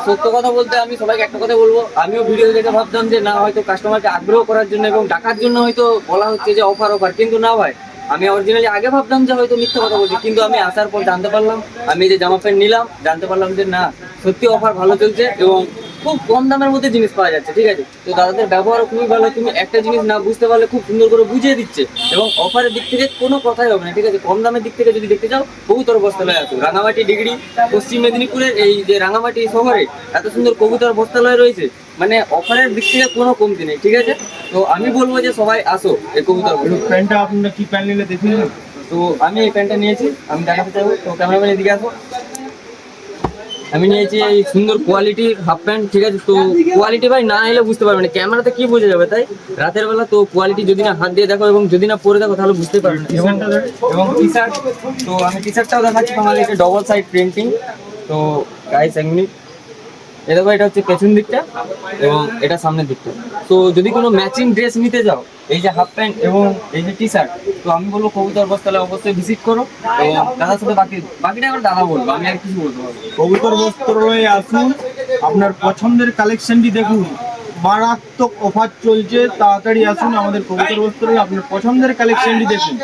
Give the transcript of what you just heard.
সত্য কথা বলতে আমি সবাইকে একটা কথা বলবো, আমিও ভিডিও দেখে ভাবতাম যে না হয়তো কাস্টমারকে আগ্রহ করার জন্য এবং টাকার জন্য হয়তো বলা হচ্ছে যে অফার অফার, কিন্তু না ভাই, আমি অরিজিনালি আগে ভাবতাম যে হয়তো মিথ্যা কথা বলছি, কিন্তু আমি আসার পর জানতে পারলাম, আমি যে জামা প্যান্ট নিলাম জানতে পারলাম যে না, সত্যি অফার ভালো চলছে এবং খুব কম দামের মধ্যে জিনিস পাওয়া যাচ্ছে। ঠিক আছে, তো দাদাদের ব্যবহারও খুবই ভালো, তুমি একটা জিনিস না বুঝতে পারলে খুব সুন্দর করে বুঝিয়ে দিচ্ছে এবং অফারের দিক থেকে কোনো কথাই হবে না। ঠিক আছে, কম দামের দিক থেকে যদি দেখতে চাও কবুতর বস্ত্রালয় আসো, রাঙামাটি ডিগ্রি পশ্চিম মেদিনীপুরের এই যে রাঙামাটি শহরে এত সুন্দর কবুতর বস্ত্রালয় রয়েছে, মানে অফারের দিক থেকে কোনো কমতি নেই। ঠিক আছে, তো আমি বলবো যে সবাই আসো এই কবুতর। প্যান্টটা আপনারা কি প্যান্ট নিলে দেখুন। তো আমি এই প্যান্টটা নিয়েছি, আমি দেখাতে চাইবো, তো ক্যামেরাম্যান এদিকে আসো। আমি নিয়েছি এই সুন্দর কোয়ালিটির হাফ প্যান্ট। ঠিক আছে, তো কোয়ালিটি ভাই না এলে বুঝতে পারবে না, ক্যামেরাতে কি বোঝা যাবে, তাই রাতের বেলা তো কোয়ালিটি যদি না হাত দিয়ে দেখো এবং যদি না পরে দেখো তাহলে বুঝতে পারবে না। এবং টি শার্ট, তো আমি টি শার্টটাও দেখাচ্ছি তোমাদের, এটা ডবল সাইড প্রিন্টিং। তো গাইস এক মিনিট, এ দেখো, এটা হচ্ছে পেছন দিকটা এবং এটা সামনের দিকটা। তো যদি কোনো ম্যাচিং ড্রেস নিতে যাও, এই যে হাফ প্যান্ট এবং এই যে টি শার্ট, তো আমি বলবো কবুতর বস্ত্রালয় অবশ্যই ভিজিট করো এবং দাদার সাথে বাকিটা এবার দাদা বলবো, আমি আর কিছু বলতে পারবো। কবুতর বস্ত্রালয়ে আসুন, আপনার পছন্দের কালেকশনটি দেখুন, মারাত্মক অফার চলছে, তাড়াতাড়ি আসুন আমাদের কবুতর বস্ত্রালয়ে, আপনার পছন্দের কালেকশনটি দেখুন।